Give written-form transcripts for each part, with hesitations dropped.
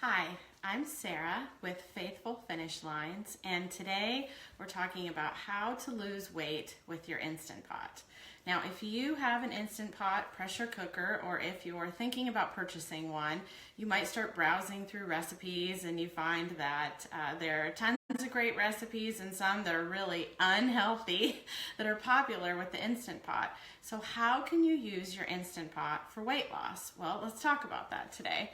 Hi, I'm Sarah with Faithful Finish Lines, and today we're talking about how to lose weight with your Instant Pot. Now, if you have an Instant Pot pressure cooker, or if you're thinking about purchasing one, you might start browsing through recipes and you find that there are tons of great recipes and some that are really unhealthy that are popular with the Instant Pot. So how can you use your Instant Pot for weight loss? Well, let's talk about that today.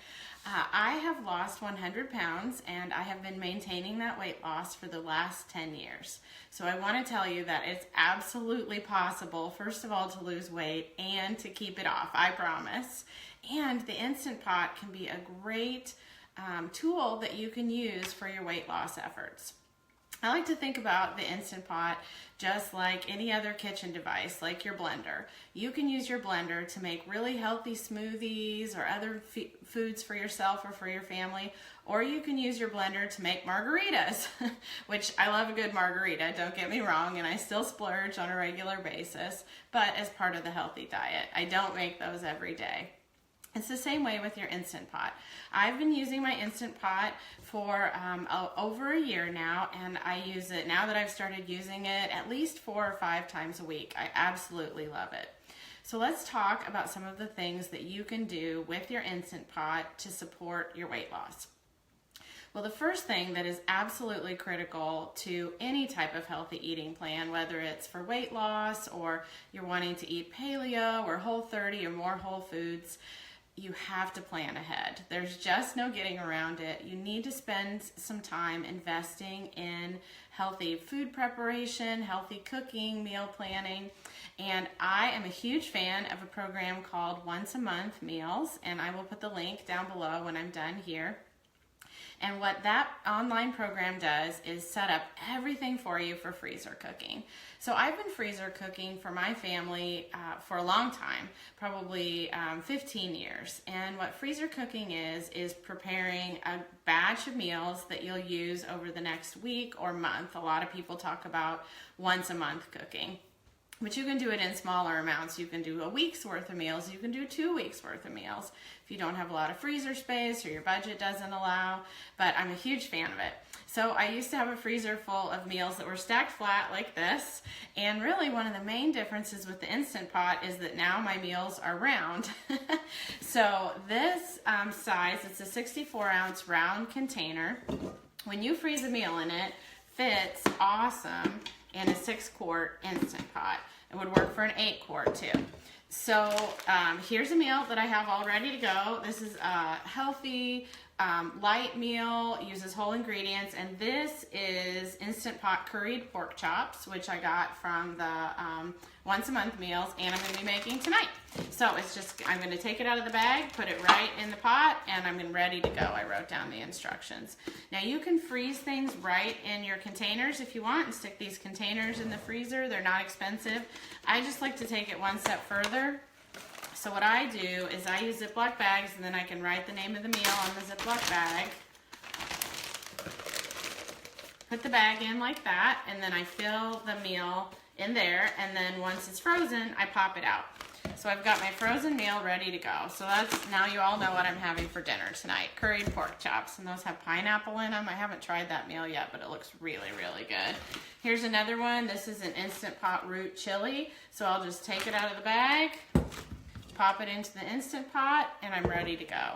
I have lost 100 pounds and I have been maintaining that weight loss for the last 10 years. So I want to tell you that it's absolutely possible, first of all, to lose weight and to keep it off, I promise. And the Instant Pot can be a great tool that you can use for your weight loss efforts. I like to think about the Instant Pot just like any other kitchen device, like your blender. You can use your blender to make really healthy smoothies or other foods for yourself or for your family, or you can use your blender to make margaritas, which I love a good margarita, don't get me wrong, and I still splurge on a regular basis, but as part of the healthy diet. I don't make those every day. It's the same way with your Instant Pot. I've been using my Instant Pot for over a year now, and I use it, now that I've started using it, at least 4 or 5 times a week. I absolutely love it. So let's talk about some of the things that you can do with your Instant Pot to support your weight loss. Well, the first thing that is absolutely critical to any type of healthy eating plan, whether it's for weight loss or you're wanting to eat paleo or Whole30 or more whole foods, you have to plan ahead. There's just no getting around it. You need to spend some time investing in healthy food preparation, healthy cooking, meal planning. And I am a huge fan of a program called Once a Month Meals, and I will put the link down below when I'm done here. And what that online program does is set up everything for you for freezer cooking. So I've been freezer cooking for my family for a long time, probably 15 years. And what freezer cooking is preparing a batch of meals that you'll use over the next week or month. A lot of people talk about once a month cooking. But you can do it in smaller amounts. You can do a week's worth of meals. You can do 2 weeks worth of meals if you don't have a lot of freezer space or your budget doesn't allow. But I'm a huge fan of it. So I used to have a freezer full of meals that were stacked flat like this. And really one of the main differences with the Instant Pot is that now my meals are round. So this size, it's a 64-ounce round container. When you freeze a meal in it, fits awesome in a 6-quart Instant Pot. It would work for an 8-quart too. So here's a meal that I have all ready to go. This is a healthy, light meal, uses whole ingredients, and this is Instant Pot curried pork chops, which I got from the Once a Month Meals, and I'm going to be making tonight. So it's just, I'm going to take it out of the bag, put it right in the pot, and I'm ready to go. I wrote down the instructions. Now you can freeze things right in your containers if you want and stick these containers in the freezer. They're not expensive. I just like to take it one step further. So what I do is I use Ziploc bags, and then I can write the name of the meal on the Ziploc bag. Put the bag in like that, and then I fill the meal in there, and then once it's frozen, I pop it out. So I've got my frozen meal ready to go. So that's, now you all know what I'm having for dinner tonight. Curried pork chops, and those have pineapple in them. I haven't tried that meal yet, but it looks really, really good. Here's another one. This is an Instant Pot root chili. So I'll just take it out of the bag, pop it into the Instant Pot, and I'm ready to go.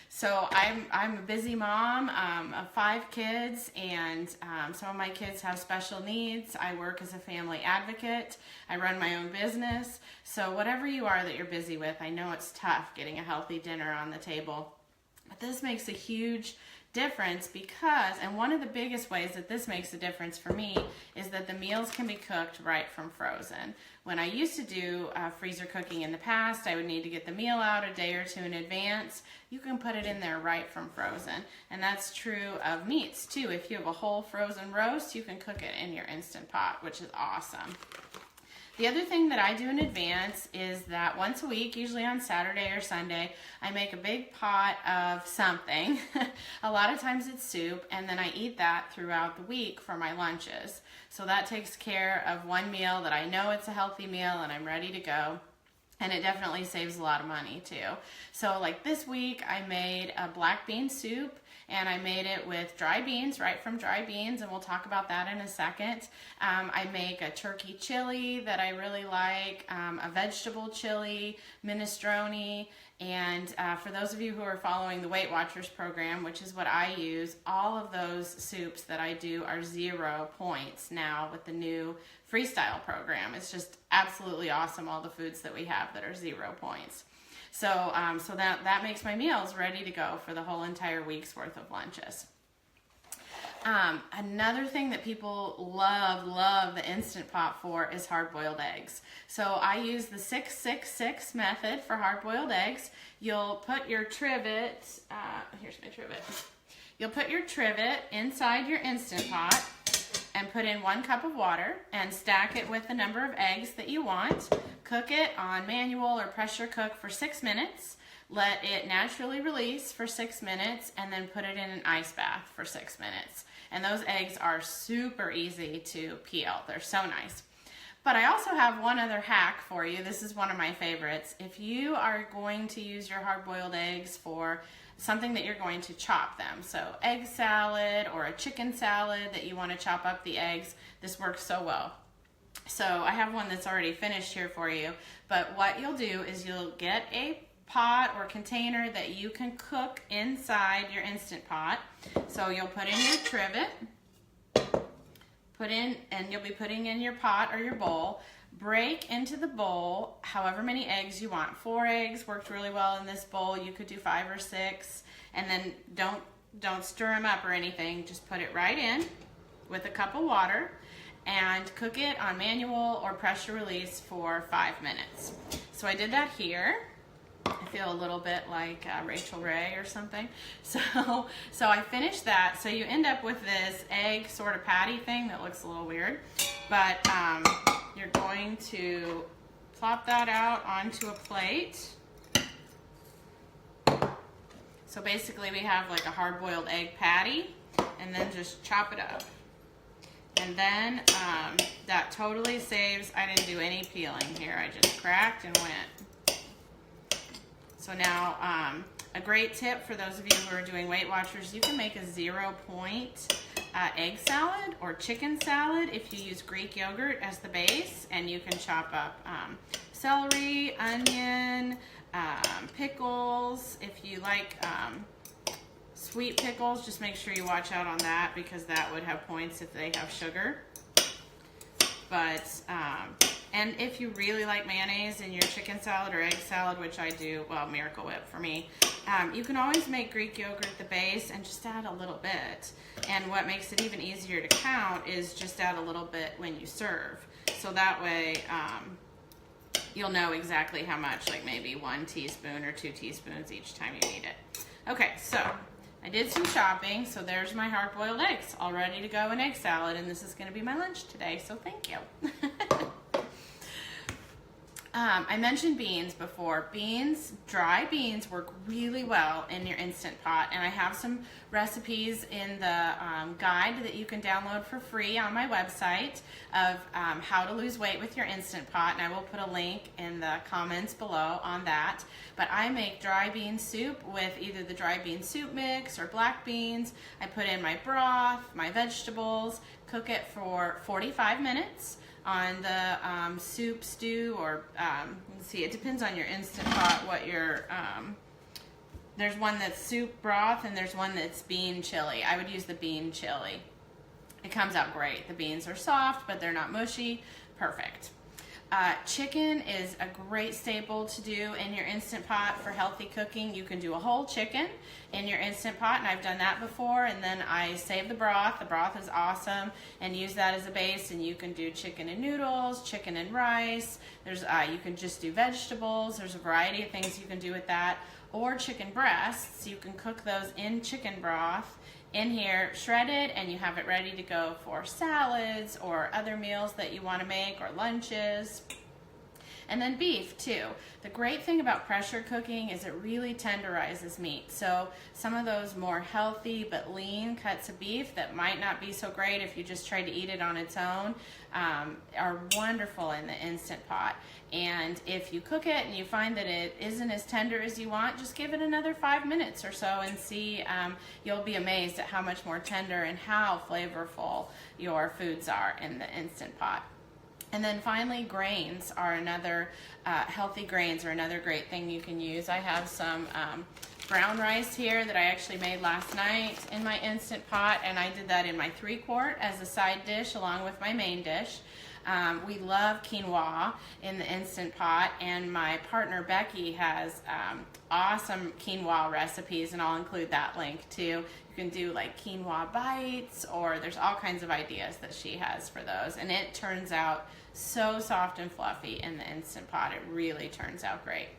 So I'm a busy mom of 5 kids, and some of my kids have special needs. I work as a family advocate. I run my own business. So whatever you are that you're busy with, I know it's tough getting a healthy dinner on the table. But this makes a huge difference because, and one of the biggest ways that this makes a difference for me is that the meals can be cooked right from frozen. When I used to do freezer cooking in the past, I would need to get the meal out a day or 2 in advance. You can put it in there right from frozen. And that's true of meats too. If you have a whole frozen roast, you can cook it in your Instant Pot, which is awesome. The other thing that I do in advance is that once a week, usually on Saturday or Sunday, I make a big pot of something. A lot of times it's soup, and then I eat that throughout the week for my lunches. So that takes care of one meal that I know it's a healthy meal and I'm ready to go. And it definitely saves a lot of money too. So like this week I made a black bean soup, and I made it with dry beans, right from dry beans, and we'll talk about that in a second. I make a turkey chili that I really like, a vegetable chili, minestrone, and for those of you who are following the Weight Watchers program, which is what I use, all of those soups that I do are 0 points now with the new freestyle program. It's just absolutely awesome, all the foods that we have that are 0 points. So, so that makes my meals ready to go for the whole entire week's worth of lunches. Another thing that people love the Instant Pot for is hard-boiled eggs. So I use the 6-6-6 method for hard-boiled eggs. You'll put your trivet, here's my trivet. You'll put your trivet inside your Instant Pot and put in 1 cup of water and stack it with the number of eggs that you want. Cook it on manual or pressure cook for 6 minutes. Let it naturally release for 6 minutes, and then put it in an ice bath for 6 minutes. And those eggs are super easy to peel. They're so nice. But I also have one other hack for you. This is one of my favorites. If you are going to use your hard-boiled eggs for something that you're going to chop them, so egg salad or a chicken salad that you want to chop up the eggs, this works so well. So I have one that's already finished here for you, but what you'll do is you'll get a pot or container that you can cook inside your Instant Pot. So you'll put in your trivet, and you'll be putting in your pot or your bowl. Break into the bowl however many eggs you want. 4 eggs worked really well in this bowl. You could do 5 or 6, and then don't stir them up or anything. Just put it right in with a cup of water and cook it on manual or pressure release for 5 minutes. So I did that here. I feel a little bit like Rachel Ray or something. So I finished that. So you end up with this egg sort of patty thing that looks a little weird, but you're going to plop that out onto a plate. So basically we have like a hard-boiled egg patty, and then just chop it up. And then that totally saves, I didn't do any peeling here. I just cracked and went. So now, a great tip for those of you who are doing Weight Watchers, you can make a 0 point egg salad or chicken salad if you use Greek yogurt as the base, and you can chop up celery, onion, pickles. If you like sweet pickles, just make sure you watch out on that, because that would have points if they have sugar. But and if you really like mayonnaise in your chicken salad or egg salad, which I do, well, Miracle Whip for me, you can always make Greek yogurt the base and just add a little bit. And what makes it even easier to count is just add a little bit when you serve. So that way you'll know exactly how much, like maybe 1 teaspoon or 2 teaspoons each time you need it. Okay, so I did some shopping, so there's my hard-boiled eggs, all ready to go in egg salad, and this is going to be my lunch today, so thank you. I mentioned beans before. Dry beans work really well in your Instant Pot, and I have some recipes in the guide that you can download for free on my website of how to lose weight with your Instant Pot, and I will put a link in the comments below on that. But I make dry bean soup with either the dry bean soup mix or black beans. I put in my broth, my vegetables, cook it for 45 minutes on the soup, stew, or let's see, it depends on your Instant Pot what your, there's one that's soup broth and there's one that's bean chili. I would use the bean chili. It comes out great. The beans are soft, but they're not mushy. Perfect. Chicken is a great staple to do in your Instant Pot for healthy cooking. You can do a whole chicken in your Instant Pot, and I've done that before, and then I save the broth. The broth is awesome, and use that as a base, and you can do chicken and noodles, chicken and rice. There's you can just do vegetables. There's a variety of things you can do with that, or chicken breasts. You can cook those in chicken broth in here, shredded, and you have it ready to go for salads or other meals that you want to make, or lunches. And then beef too. The great thing about pressure cooking is it really tenderizes meat. So some of those more healthy but lean cuts of beef that might not be so great if you just tried to eat it on its own are wonderful in the Instant Pot. And if you cook it and you find that it isn't as tender as you want, just give it another 5 minutes or so and see. You'll be amazed at how much more tender and how flavorful your foods are in the Instant Pot. And then finally, grains are another, healthy grains are another great thing you can use. I have some brown rice here that I actually made last night in my Instant Pot, and I did that in my 3-quart as a side dish along with my main dish. We love quinoa in the Instant Pot, and my partner Becky has awesome quinoa recipes, and I'll include that link too. You can do like quinoa bites, or there's all kinds of ideas that she has for those, and it turns out so soft and fluffy in the Instant Pot. It really turns out great.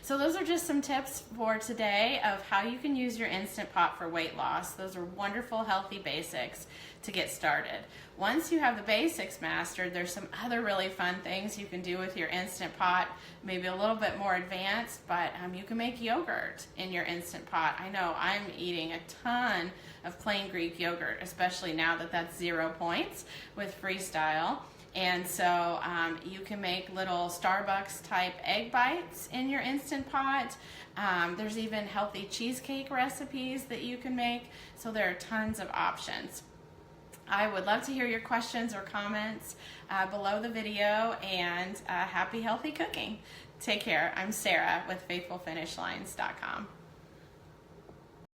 So those are just some tips for today of how you can use your Instant Pot for weight loss. Those are wonderful, healthy basics to get started. Once you have the basics mastered, there's some other really fun things you can do with your Instant Pot, maybe a little bit more advanced, but you can make yogurt in your Instant Pot. I know I'm eating a ton of plain Greek yogurt, especially now that that's 0 points with Freestyle. And so you can make little Starbucks type egg bites in your Instant Pot. There's even healthy cheesecake recipes that you can make. So there are tons of options. I would love to hear your questions or comments below the video, and happy healthy cooking. Take care. I'm Sarah with FaithfulFinishLines.com.